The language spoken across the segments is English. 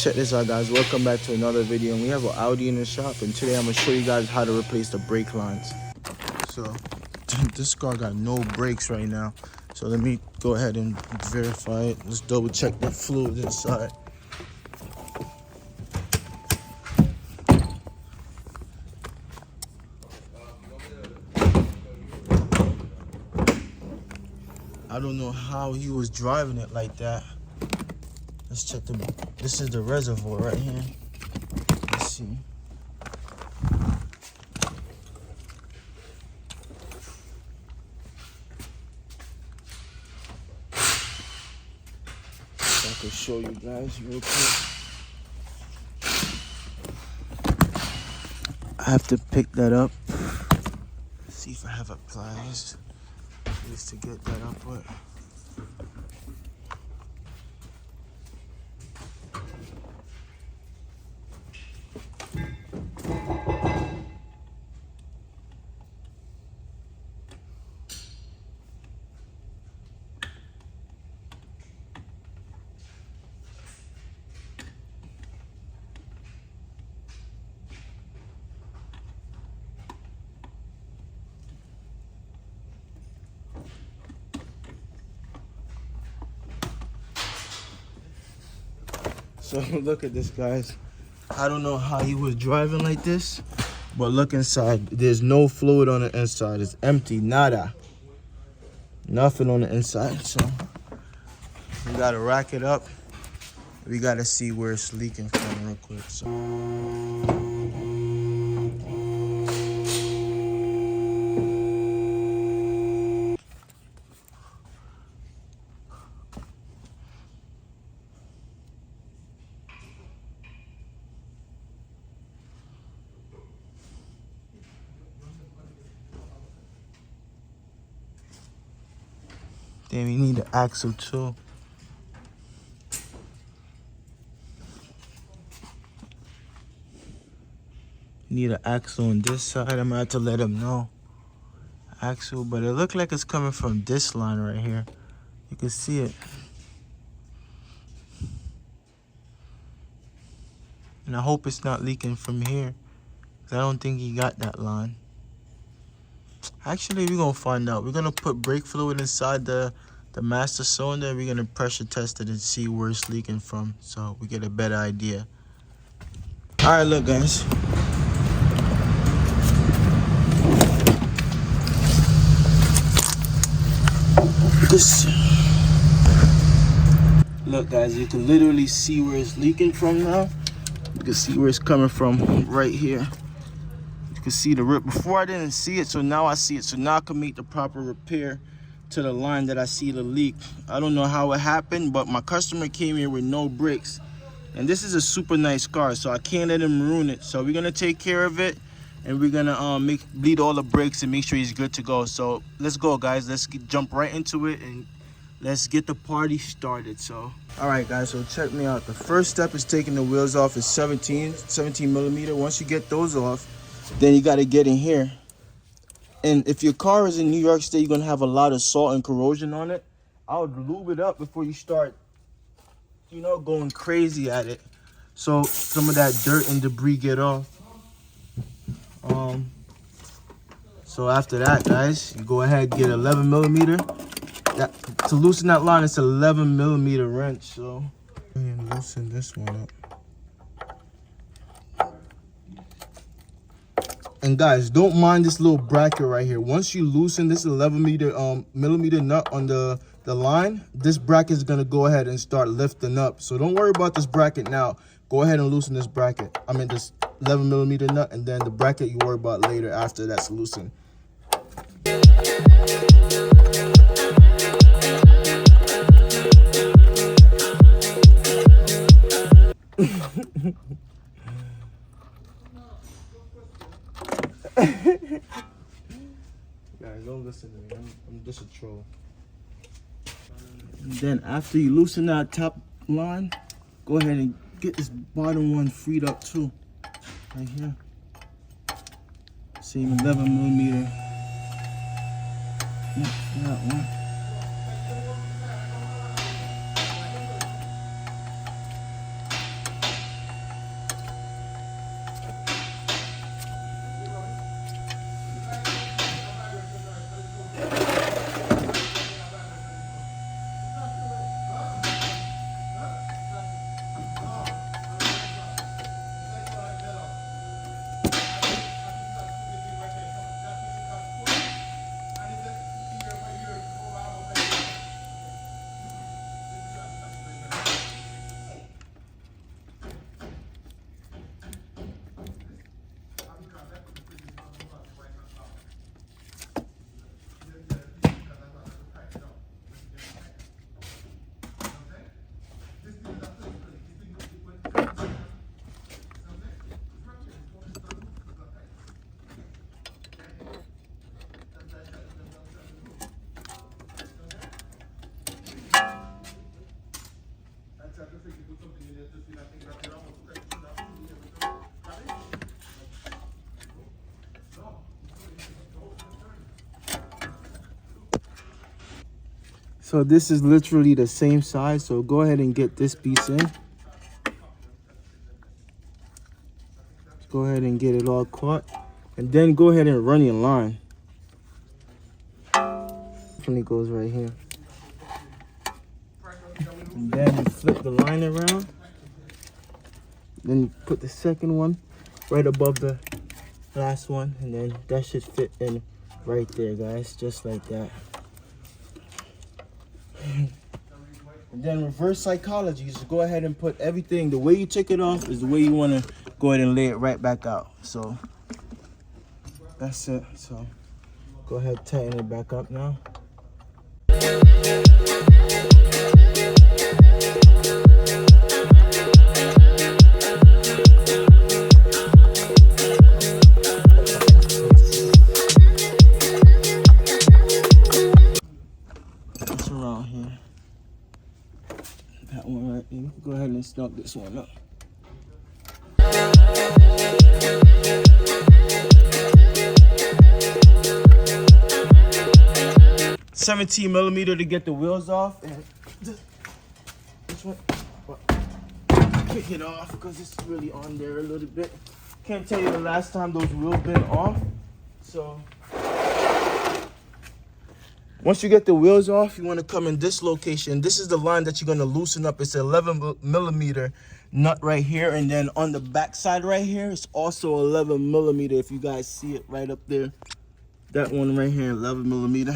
Check this out, guys. Welcome back to another video, and we have an Audi in the shop, and today I'm gonna show you guys how to replace the brake lines. So this car got no brakes right now, so let me go ahead and verify it. Let's double check the fluid inside. I don't know how he was driving it like that. Let's check this is the reservoir right here. Let's see. So I can show you guys real quick. I have to pick that up. See if I have a pliers just to get that up with. So look at this, guys. I don't know how he was driving like this, but look inside. There's no fluid on the inside. It's empty, nada. Nothing on the inside. So we gotta rack it up. We gotta see where it's leaking from real quick. So. Then we need the axle too. Need an axle on this side. I'm gonna have to let him know. Axle, but it looked like it's coming from this line right here. You can see it. And I hope it's not leaking from here, 'cause I don't think he got that line. Actually, we're gonna find out. We're gonna put brake fluid inside the master cylinder. We're gonna pressure test it and see where it's leaking from, so we get a better idea. All right, look, guys. Look, guys, you can literally see where it's leaking from now. You can see where it's coming from right here. You can see the rip. Before I didn't see it, so now I see it. So now I can make the proper repair to the line that I see the leak. I don't know how it happened, but my customer came here with no brakes. And this is a super nice car, so I can't let him ruin it. So we're gonna take care of it, and we're gonna bleed all the brakes and make sure he's good to go. So let's go, guys. Let's jump right into it and let's get the party started. So all right, guys, so check me out. The first step is taking the wheels off. It's 17 millimeter. Once you get those off, then you got to get in here. And if your car is in New York State, you're gonna have a lot of salt and corrosion on it. I would lube it up before you start, you know, going crazy at it, so some of that dirt and debris get off. So after that, guys, you go ahead and get 11 millimeter. To loosen that line, it's 11 millimeter wrench. So loosen this one up. And guys, don't mind this little bracket right here. Once you loosen this 11 millimeter nut on the line, this bracket is gonna go ahead and start lifting up. So don't worry about this bracket now. Go ahead and loosen this bracket. I mean this 11 millimeter nut, and then the bracket you worry about later after that's loosened. Guys, don't listen to me. I'm just a troll. And then after you loosen that top line, go ahead and get this bottom one freed up too. Right here. Same 11 millimeter. That one. So this is literally the same size. So go ahead and get this piece in. Let's go ahead and get it all caught. And then go ahead and run your line. Definitely goes right here. And then you flip the line around. Then you put the second one right above the last one. And then that should fit in right there, guys. Just like that. And then reverse psychology. Just go ahead and put everything. The way you took it off is the way you want to go ahead and lay it right back out. So that's it. So go ahead, tighten it back up now. It's around here. That one right there. Go ahead and snug this one up. $17mm to get the wheels off, and this one, pick it off because it's really on there a little bit. Can't tell you the last time those wheels been off. So once you get the wheels off, you want to come in this location. This is the line that you're going to loosen up. It's 11mm nut right here, and then on the back side right here, it's also 11mm. If you guys see it right up there, that one right here, 11mm.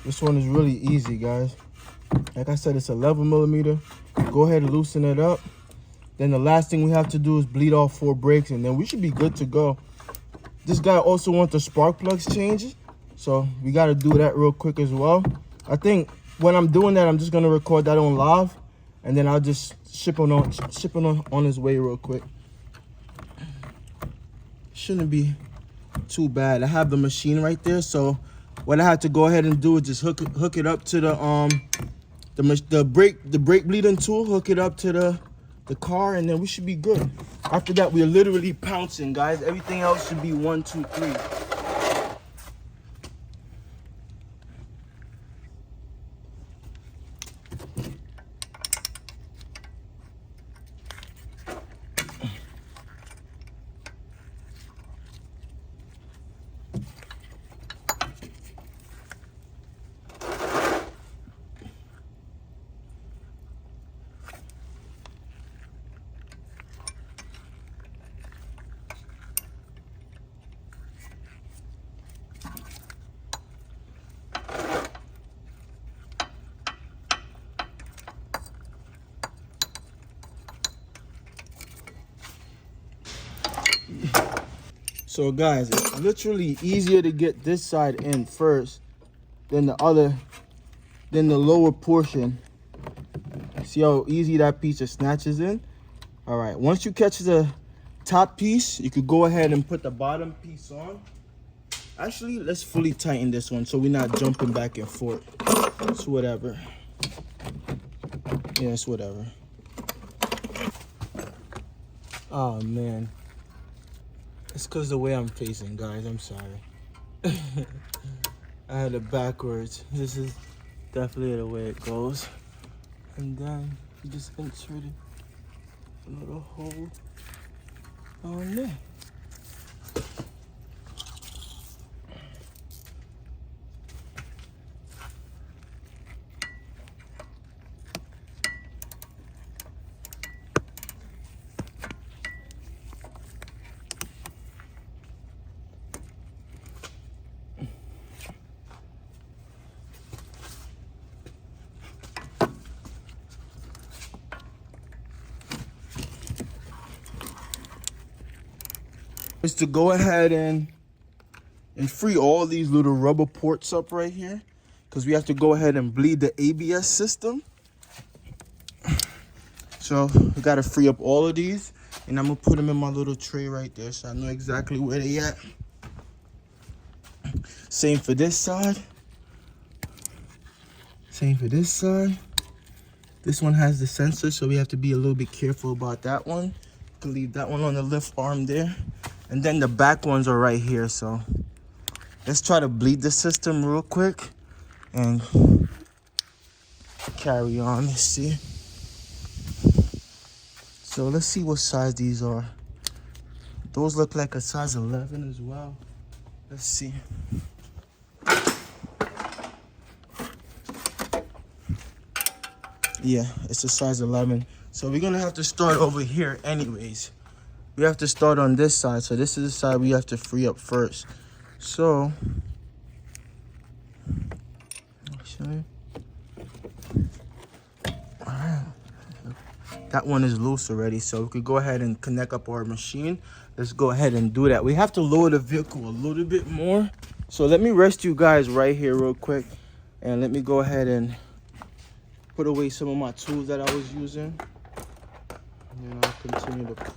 This one is really easy, guys. Like I said, it's 11mm. Go ahead and loosen it up. Then the last thing we have to do is bleed all 4 brakes, and then we should be good to go. This guy also wants the spark plugs changed, so we got to do that real quick as well. I think when I'm doing that, I'm just gonna record that on live, and then I'll just ship on his way real quick. Shouldn't be too bad. I have the machine right there, so what I have to go ahead and do is just hook it up to the brake bleeding tool. Hook it up to the car, and then we should be good. After that, we're literally pouncing, guys. Everything else should be 1, 2, 3. So guys, it's literally easier to get this side in first than the lower portion. See how easy that piece just snatches in? All right, once you catch the top piece, you could go ahead and put the bottom piece on. Actually, let's fully tighten this one so we're not jumping back and forth. It's whatever. Yeah, it's whatever. Oh man. It's because the way I'm facing, guys. I'm sorry. I had it backwards. This is definitely the way it goes. And then you just insert a little hole on there. Is to go ahead and free all these little rubber ports up right here, because we have to go ahead and bleed the ABS system. So we got to free up all of these, and I'm gonna put them in my little tray right there so I know exactly where they at. Same for this side. Same for this side. This one has the sensor, so we have to be a little bit careful about that one. You can leave that one on the lift arm there. And then the back ones are right here, so let's try to bleed the system real quick and carry on. Let's see. So let's see what size these are. Those look like a size 11 as well. Let's see. Yeah, it's a size 11. So we're gonna have to start over here anyways. We have to start on this side. So this is the side we have to free up first. So, alright. That one is loose already, so we could go ahead and connect up our machine. Let's go ahead and do that. We have to lower the vehicle a little bit more. So let me rest you guys right here real quick. And let me go ahead and put away some of my tools that I was using. And then I'll continue to...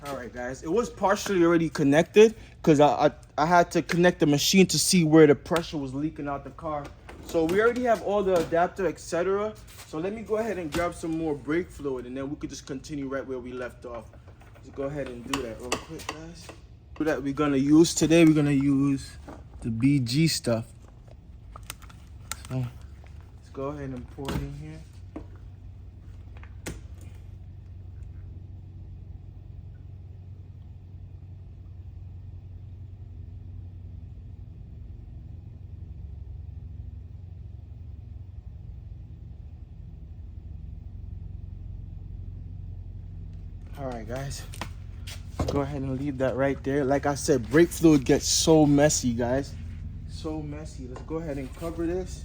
All right, guys, it was partially already connected because I had to connect the machine to see where the pressure was leaking out the car. So we already have all the adapter, etc. So let me go ahead and grab some more brake fluid, and then we could just continue right where we left off. Let's go ahead and do that real quick, guys. That we're gonna use today, we're gonna use the BG stuff. So let's go ahead and pour it in here. All right, guys, let's go ahead and leave that right there. Like I said, brake fluid gets so messy, guys. So messy. Let's go ahead and cover this.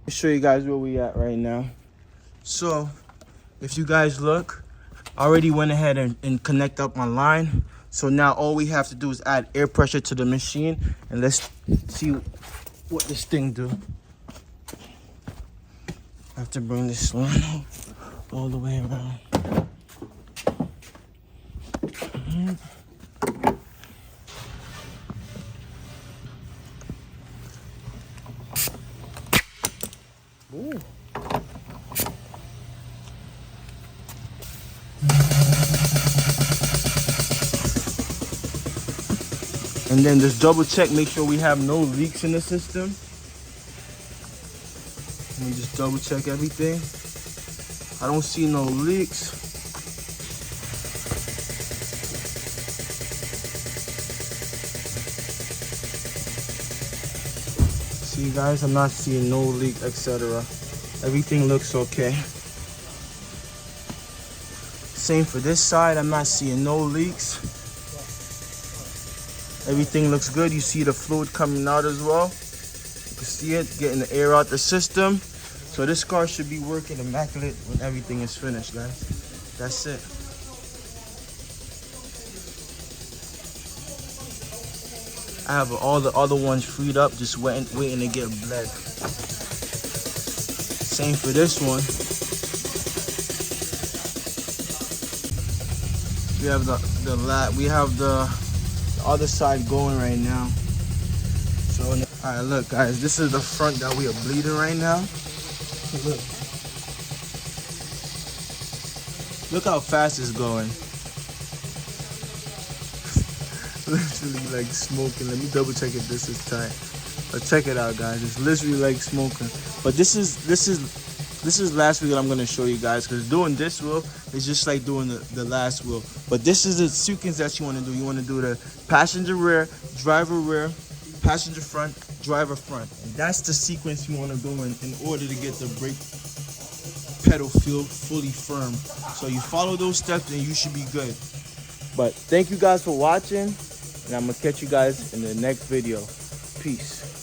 Show you guys where we at right now. So if you guys look, I already went ahead and connect up my line. So now all we have to do is add air pressure to the machine, and let's see what this thing do. I have to bring this line all the way around. Ooh. And then just double check, make sure we have no leaks in the system. Let me just double check everything. I don't see no leaks. See guys, I'm not seeing no leak, etc. Everything looks okay. Same for this side, I'm not seeing no leaks. Everything looks good. You see the fluid coming out as well. You can see it getting the air out the system. So this car should be working immaculate when everything is finished, guys. That's it. I have all the other ones freed up, just waiting to get bled. Same for this one. We have the other side going right now. So, all right, look, guys, this is the front that we are bleeding right now. Look how fast it's going. Literally like smoking. Let me double check if this is tight. But check it out, guys. It's literally like smoking. But this is last wheel I'm gonna show you guys, because doing this wheel is just like doing the last wheel. But this is the sequence that you want to do. You want to do the passenger rear, driver rear, passenger front, driver front. And that's the sequence you want to go in order to get the brake pedal feel fully firm. So you follow those steps and you should be good. But thank you guys for watching, and I'm gonna catch you guys in the next video. Peace.